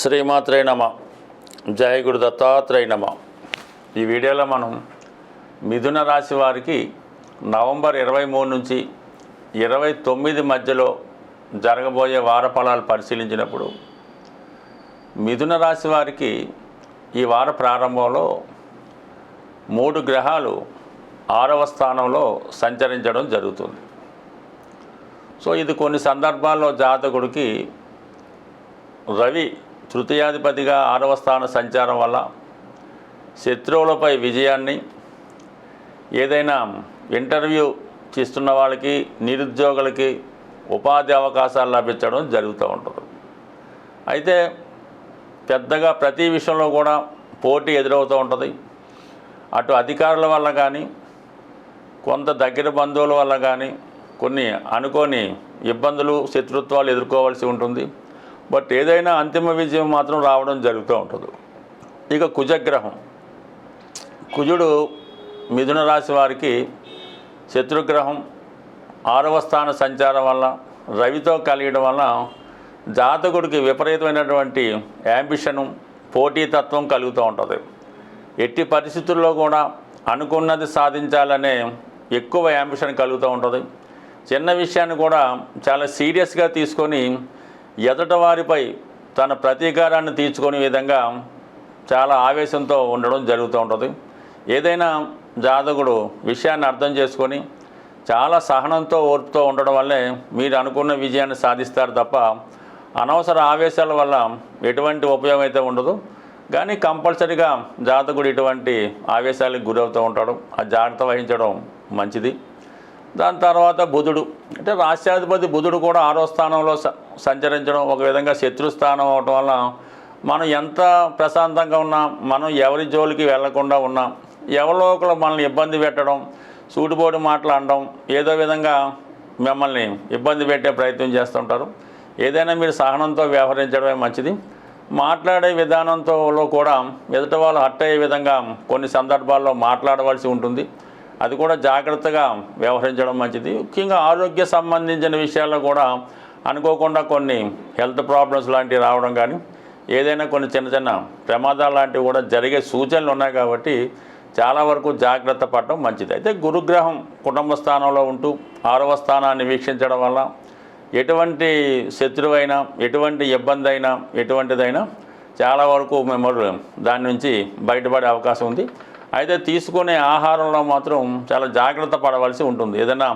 శ్రీమాత్రే నమ. జయ గురు దత్తాత్రేయ నమ. ఈ వీడియోలో మనం మిథున రాశి వారికి నవంబర్ 23 నుంచి 29 మధ్యలో జరగబోయే వార ఫలాలు పరిశీలించినప్పుడు మిథున రాశి వారికి ఈ వార ప్రారంభంలో 3 గ్రహాలు 6వ స్థానంలో సంచరించడం జరుగుతుంది. సో ఇది కొన్ని సందర్భాల్లో జాతకుడికి రవి తృతీయాధిపతిగా 6వ స్థాన సంచారం వల్ల శత్రువులపై విజయాన్ని, ఏదైనా ఇంటర్వ్యూ చేస్తున్న వాళ్ళకి, నిరుద్యోగులకి ఉపాధి అవకాశాలు లభించడం జరుగుతూ ఉంటుంది. అయితే పెద్దగా ప్రతి విషయంలో కూడా పోటీ ఎదురవుతూ ఉంటుంది. అటు అధికారుల వల్ల కానీ, కొంత దగ్గర బంధువుల వల్ల కానీ కొన్ని అనుకోని ఇబ్బందులు, శత్రుత్వాలు ఎదుర్కోవాల్సి ఉంటుంది. బట్ ఏదైనా అంతిమ విజయం మాత్రం రావడం జరుగుతూ ఉంటుంది. ఇక కుజగ్రహం, కుజుడు మిథున రాశి వారికి శత్రుగ్రహం 6వ స్థాన సంచారం వల్ల రవితో కలియడం వల్ల జాతకుడికి విపరీతమైనటువంటి యాంబిషను, పోటీతత్వం కలుగుతూ ఉంటుంది. ఎట్టి పరిస్థితుల్లో కూడా అనుకున్నది సాధించాలనే ఎక్కువ యాంబిషన్ కలుగుతూ ఉంటుంది. చిన్న విషయాన్ని కూడా చాలా సీరియస్గా తీసుకొని ఎదుట వారిపై తన ప్రతీకారాన్ని తీర్చుకునే విధంగా చాలా ఆవేశంతో ఉండడం జరుగుతూ ఉంటుంది. ఏదైనా జాతకుడు విషయాన్ని అర్థం చేసుకొని చాలా సహనంతో, ఓర్పుతో ఉండడం వల్లే మీరు అనుకున్న విజయాన్ని సాధిస్తారు తప్ప అనవసర ఆవేశాల వల్ల ఎటువంటి ఉపయోగం అయితే ఉండదు. కానీ కంపల్సరీగా జాతకుడు ఇటువంటి ఆవేశాలకు గురవుతూ ఉంటాడు. ఆ జాగ్రత్త వహించడం మంచిది. దాని తర్వాత బుధుడు, అంటే రాష్ట్రాధిపతి బుధుడు కూడా 6వ స్థానంలో సంచరించడం ఒక విధంగా శత్రుస్థానం అవటం వల్ల మనం ఎంత ప్రశాంతంగా ఉన్నా, మనం ఎవరి జోలికి వెళ్లకుండా ఉన్నా, ఎవరో ఒకరు మనల్ని ఇబ్బంది పెట్టడం, సూటిపోటు మాట్లాడడం, ఏదో విధంగా మిమ్మల్ని ఇబ్బంది పెట్టే ప్రయత్నం చేస్తుంటారు. ఏదైనా మీరు సహనంతో వ్యవహరించడమే మంచిది. మాట్లాడే విధానంతో కూడా ఎదుటి వాళ్ళు హర్ట్ అయ్యే విధంగా కొన్ని సందర్భాల్లో మాట్లాడవలసి ఉంటుంది. అది కూడా జాగ్రత్తగా వ్యవహరించడం మంచిది. ముఖ్యంగా ఆరోగ్య సంబంధించిన విషయాల్లో కూడా అనుకోకుండా కొన్ని హెల్త్ ప్రాబ్లమ్స్ లాంటివి రావడం కానీ, ఏదైనా కొన్ని చిన్న చిన్న ప్రమాదాలు లాంటివి కూడా జరిగే సూచనలు ఉన్నాయి. కాబట్టి చాలా వరకు జాగ్రత్త పడడం మంచిది. అయితే గురుగ్రహం కుటుంబ స్థానంలో ఉంటూ 6వ స్థానాన్ని వీక్షించడం వల్ల ఎటువంటి శత్రువైనా, ఎటువంటి ఇబ్బంది అయినా, ఎటువంటిదైనా చాలా వరకు మేము దాని నుంచి బయటపడే అవకాశం ఉంది. అయితే తీసుకునే ఆహారంలో మాత్రం చాలా జాగ్రత్త పడవలసి ఉంటుంది. ఏదైనా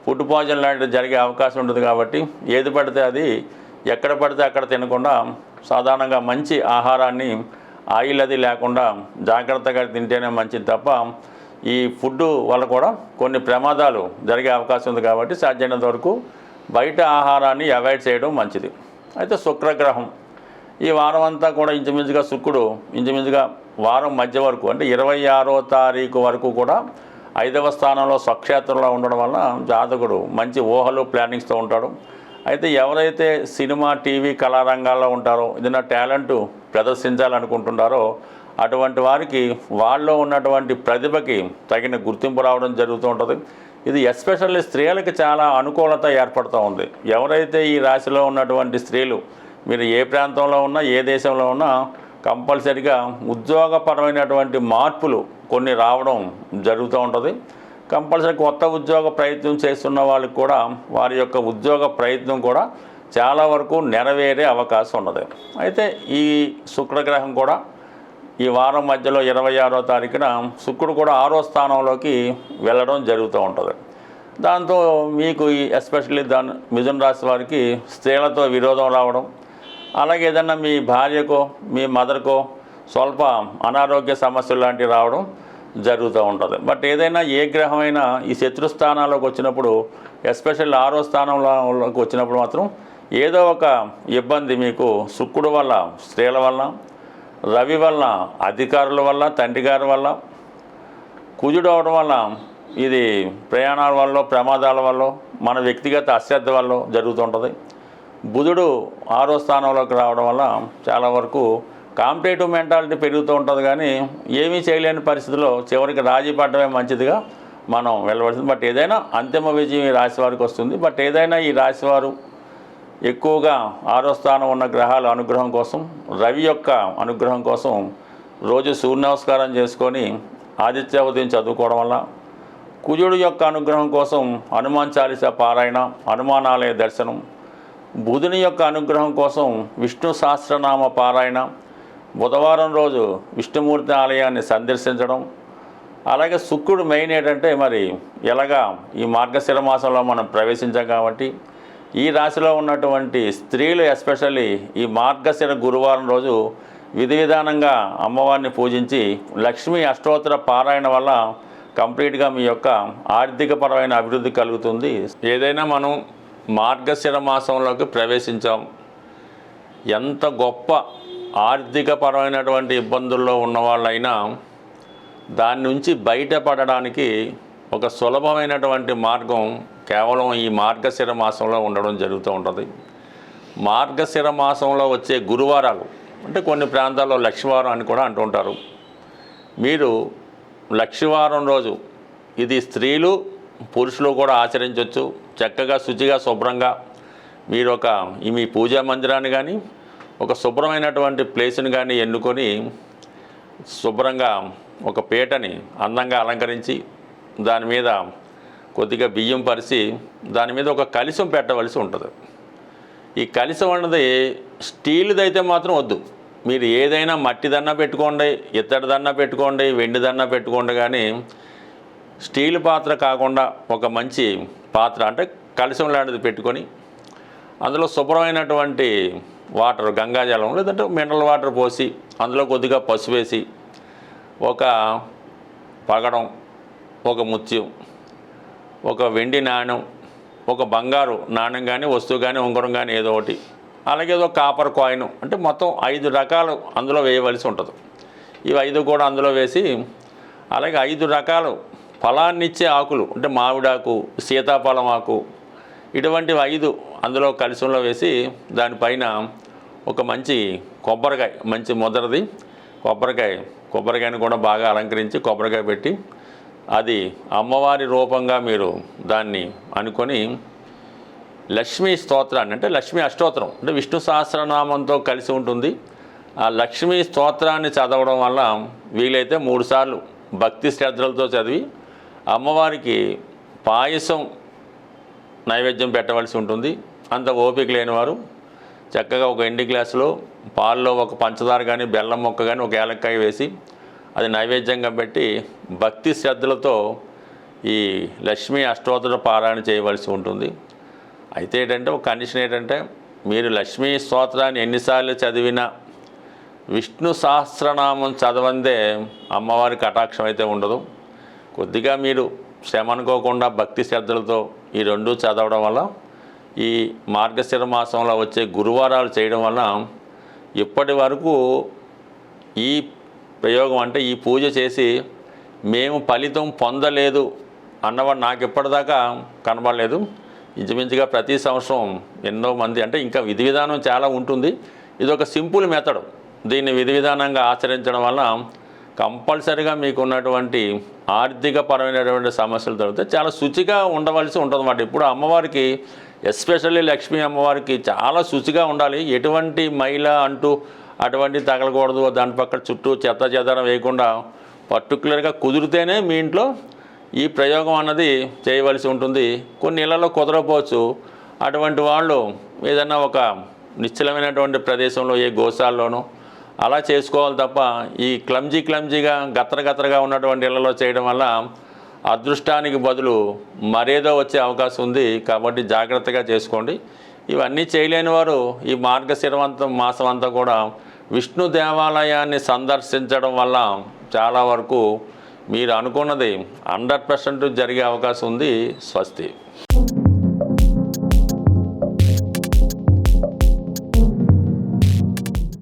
ఫుడ్ పాయిజన్ లాంటిది జరిగే అవకాశం ఉంటుంది. కాబట్టి ఏది పడితే అది, ఎక్కడ పడితే అక్కడ తినకుండా సాధారణంగా మంచి ఆహారాన్ని, ఆయిల్ అది లేకుండా జాగ్రత్తగా తింటేనే మంచిది తప్ప ఈ ఫుడ్ వల్ల కూడా కొన్ని ప్రమాదాలు జరిగే అవకాశం ఉంది. కాబట్టి సాధ్యమైనంత వరకు బయట ఆహారాన్ని అవాయిడ్ చేయడం మంచిది. అయితే శుక్రగ్రహం ఈ వారం అంతా కూడా ఇంచుమించుగా శుక్రుడు ఇంచుమించుగా వారం మధ్య వరకు, అంటే 26వ తారీఖు వరకు కూడా 5వ స్థానంలో స్వక్షేత్రంలో ఉండడం వల్ల జాతకుడు మంచి ఊహలు, ప్లానింగ్స్తో ఉంటాడు. అయితే ఎవరైతే సినిమా, టీవీ, కళారంగాల్లో ఉంటారో, ఏదైనా టాలెంట్ ప్రదర్శించాలనుకుంటున్నారో అటువంటి వారికి వాళ్ళలో ఉన్నటువంటి ప్రతిభకి తగిన గుర్తింపు రావడం జరుగుతూ ఉంటుంది. ఇది ఎస్పెషల్లీ స్త్రీలకు చాలా అనుకూలత ఏర్పడుతూ ఉంది. ఎవరైతే ఈ రాశిలో ఉన్నటువంటి స్త్రీలు, మీరు ఏ ప్రాంతంలో ఉన్నా, ఏ దేశంలో ఉన్నా కంపల్సరిగా ఉద్యోగపరమైనటువంటి మార్పులు కొన్ని రావడం జరుగుతూ ఉంటుంది. కంపల్సరీ కొత్త ఉద్యోగ ప్రయత్నం చేస్తున్న వాళ్ళకి కూడా వారి యొక్క ఉద్యోగ ప్రయత్నం కూడా చాలా వరకు నెరవేరే అవకాశం ఉన్నది. అయితే ఈ శుక్రగ్రహం కూడా ఈ వారం మధ్యలో 26వ తారీఖున శుక్రుడు కూడా 6వ స్థానంలోకి వెళ్ళడం జరుగుతూ ఉంటుంది. దాంతో మీకు ఎస్పెషల్లీ మిథున రాశి వారికి స్త్రీలతో విరోధం రావడం, అలాగే ఏదన్నా మీ భార్యకో, మీ మదర్కో స్వల్ప అనారోగ్య సమస్యలు లాంటివి రావడం జరుగుతూ ఉంటుంది. బట్ ఏదైనా ఏ గ్రహమైనా ఈ శత్రుస్థానాల్లోకి వచ్చినప్పుడు, ఎస్పెషల్లీ 6వ స్థానంలోకి వచ్చినప్పుడు మాత్రం ఏదో ఒక ఇబ్బంది మీకు శుక్రుడు వల్ల, స్త్రీల వల్ల, రవి వల్ల, అధికారుల వల్ల, తండ్రి గారి వల్ల, కుజుడు అవడం వల్ల, ఇది ప్రయాణాల వల్ల, ప్రమాదాల వల్ల, మన వ్యక్తిగత అశ్రద్ధ వల్ల జరుగుతుంటుంది. బుధుడు 6వ స్థానంలోకి రావడం వల్ల చాలా వరకు కాంపిటేటివ్ మెంటాలిటీ పెరుగుతూ ఉంటుంది. కానీ ఏమీ చేయలేని పరిస్థితిలో చివరికి రాజీ పడడమే మంచిదిగా మనం వెళ్ళవలసింది. బట్ ఏదైనా అంతిమ విజయం ఈ రాశివారికి వస్తుంది. బట్ ఏదైనా ఈ రాశివారు ఎక్కువగా 6వ స్థానం ఉన్న గ్రహాల అనుగ్రహం కోసం, రవి యొక్క అనుగ్రహం కోసం రోజు సూర్య నమస్కారం చేసుకొని ఆదిత్య ఉదయం చదువుకోవడం వల్ల, కుజుడు యొక్క అనుగ్రహం కోసం హనుమాన్ చాలీసా పారాయణ, హనుమానాలయ దర్శనం, బుధుని యొక్క అనుగ్రహం కోసం విష్ణు సహస్రనామ పారాయణ, బుధవారం రోజు విష్ణుమూర్తి ఆలయాన్ని సందర్శించడం, అలాగే శుక్రుడు మెయిన్ ఏంటంటే మరి ఎలాగా ఈ మార్గశిర మాసంలో మనం ప్రవేశించాం కాబట్టి ఈ రాశిలో ఉన్నటువంటి స్త్రీలు ఎస్పెషల్లీ ఈ మార్గశిర గురువారం రోజు విధి విధానంగా అమ్మవారిని పూజించి లక్ష్మీ అష్టోత్తర పారాయణ వల్ల కంప్లీట్గా మీ యొక్క ఆర్థికపరమైన అభివృద్ధి కలుగుతుంది. ఏదైనా మనం మార్గశిర మాసంలోకి ప్రవేశించాం, ఎంత గొప్ప ఆర్థికపరమైనటువంటి ఇబ్బందుల్లో ఉన్నవాళ్ళైనా దాని నుంచి బయటపడడానికి ఒక సులభమైనటువంటి మార్గం కేవలం ఈ మార్గశిర మాసంలో ఉండడం జరుగుతూ ఉంటుంది. మార్గశిర మాసంలో వచ్చే గురువారాలు అంటే కొన్ని ప్రాంతాల్లో లక్షవారం అని కూడా అంటుంటారు. మీరు లక్షవారం రోజు ఇది స్త్రీలు పురుషులు కూడా ఆచరించవచ్చు. చక్కగా శుచిగా శుభ్రంగా మీరు మీ పూజా మందిరాన్ని కానీ ఒక శుభ్రమైనటువంటి ప్లేస్ని కానీ ఎన్నుకొని శుభ్రంగా ఒక పీటని అందంగా అలంకరించి దాని మీద కొద్దిగా బియ్యం పరిచి దాని మీద ఒక కలశం పెట్టవలసి ఉంటుంది. ఈ కలశం అన్నది స్టీల్ది అయితే మాత్రం వద్దు. మీరు ఏదైనా మట్టిదన్నా పెట్టుకోండి, ఇత్తడిదన్నా పెట్టుకోండి, వెండిదన్నా పెట్టుకోండి, కానీ స్టీల్ పాత్ర కాకుండా ఒక మంచి పాత్ర అంటే కలశం లాంటిది పెట్టుకొని అందులో శుభ్రమైనటువంటి వాటర్, గంగాజలం లేదంటే మినరల్ వాటర్ పోసి అందులో కొద్దిగా పసుపు వేసి ఒక పగడం, ఒక ముత్యం, ఒక వెండి నాణ్యం, ఒక బంగారు నాణ్యం కానీ వస్తువు కానీ ఉంగరం కానీ ఏదో ఒకటి, అలాగే ఏదో కాపర్ కాయిన్ అంటే మొత్తం 5 రకాలు అందులో వేయవలసి ఉంటుంది. ఇవి 5 కూడా అందులో వేసి అలాగే 5 రకాలు ఫలాన్నిచ్చే ఆకులు అంటే మామిడాకు, సీతాఫలం ఆకు ఇటువంటివి 5 అందులో కలశంలో వేసి దానిపైన ఒక మంచి కొబ్బరికాయ, మంచి ముద్రది కొబ్బరికాయని కూడా బాగా అలంకరించి కొబ్బరికాయ పెట్టి అది అమ్మవారి రూపంగా మీరు దాన్ని అనుకొని లక్ష్మీ స్తోత్రాన్ని అంటే లక్ష్మీ అష్టోత్తరం అంటే విష్ణు సహస్రనామంతో కలిసి ఉంటుంది. ఆ లక్ష్మీ స్తోత్రాన్ని చదవడం వల్ల వీలైతే 3 సార్లు భక్తి శ్రద్ధలతో చదివి అమ్మవారికి పాయసం నైవేద్యం పెట్టవలసి ఉంటుంది. అంత ఓపిక లేనివారు చక్కగా ఒక ఎండి గ్లాసులో పాల్లో ఒక పంచదార కానీ బెల్లం మొక్క కానీ ఒక ఏలక్కాయ వేసి అది నైవేద్యంగా పెట్టి భక్తి శ్రద్ధలతో ఈ లక్ష్మీ అష్టోత్తర పారాయణ చేయవలసి ఉంటుంది. అయితే ఏంటంటే ఒక కండిషన్ ఏంటంటే మీరు లక్ష్మీ స్తోత్రాన్ని ఎన్నిసార్లు చదివినా విష్ణు సహస్రనామం చదవందే అమ్మవారి కటాక్షం అయితే ఉండదు. కొద్దిగా మీరు శ్రమ అనుకోకుండా భక్తి శ్రద్ధలతో ఈ 2 చదవడం వల్ల ఈ మార్గశిర మాసంలో వచ్చే గురువారాలు చేయడం వల్ల ఇప్పటి వరకు ఈ ప్రయోగం అంటే ఈ పూజ చేసి మేము ఫలితం పొందలేదు అన్నవాడు నాకు ఇప్పటిదాకా కనబడలేదు. ఇంచుమించుగా ప్రతి సంవత్సరం ఎన్నో మంది అంటే ఇంకా విధి విధానం చాలా ఉంటుంది. ఇది ఒక సింపుల్ మెథడ్. దీన్ని విధి విధానంగా ఆచరించడం వల్ల కంపల్సరీగా మీకు ఉన్నటువంటి ఆర్థికపరమైనటువంటి సమస్యలు తగ్గితే చాలా శుచిగా ఉండవలసి ఉంటుంది అన్నమాట. ఇప్పుడు అమ్మవారికి ఎస్పెషల్లీ లక్ష్మీ అమ్మవారికి చాలా శుచిగా ఉండాలి. ఎటువంటి మైల అంటూ అటువంటి తగలకూడదు. దాని పక్కన చుట్టూ చెత్త చెదారం వేయకుండా పర్టికులర్గా కుదిరితేనే మీ ఇంట్లో ఈ ప్రయోగం అన్నది చేయవలసి ఉంటుంది. కొన్ని ఇళ్లలో కుదరకపోవచ్చు. అటువంటి వాళ్ళు ఏదైనా ఒక నిశ్చలమైనటువంటి ప్రదేశంలో ఏ గోశాలలోనో అలా చేసుకోవాలి తప్ప ఈ క్లమ్జీగా గత్తరగా ఉన్నటువంటి ఇళ్లలో చేయడం వల్ల అదృష్టానికి బదులు మరేదో వచ్చే అవకాశం ఉంది. కాబట్టి జాగ్రత్తగా చేసుకోండి. ఇవన్నీ చేయలేని వారు ఈ మాసం అంతా కూడా విష్ణు దేవాలయాన్ని సందర్శించడం వల్ల చాలా వరకు మీరు అనుకున్నది 100% జరిగే అవకాశం ఉంది. స్వస్తి.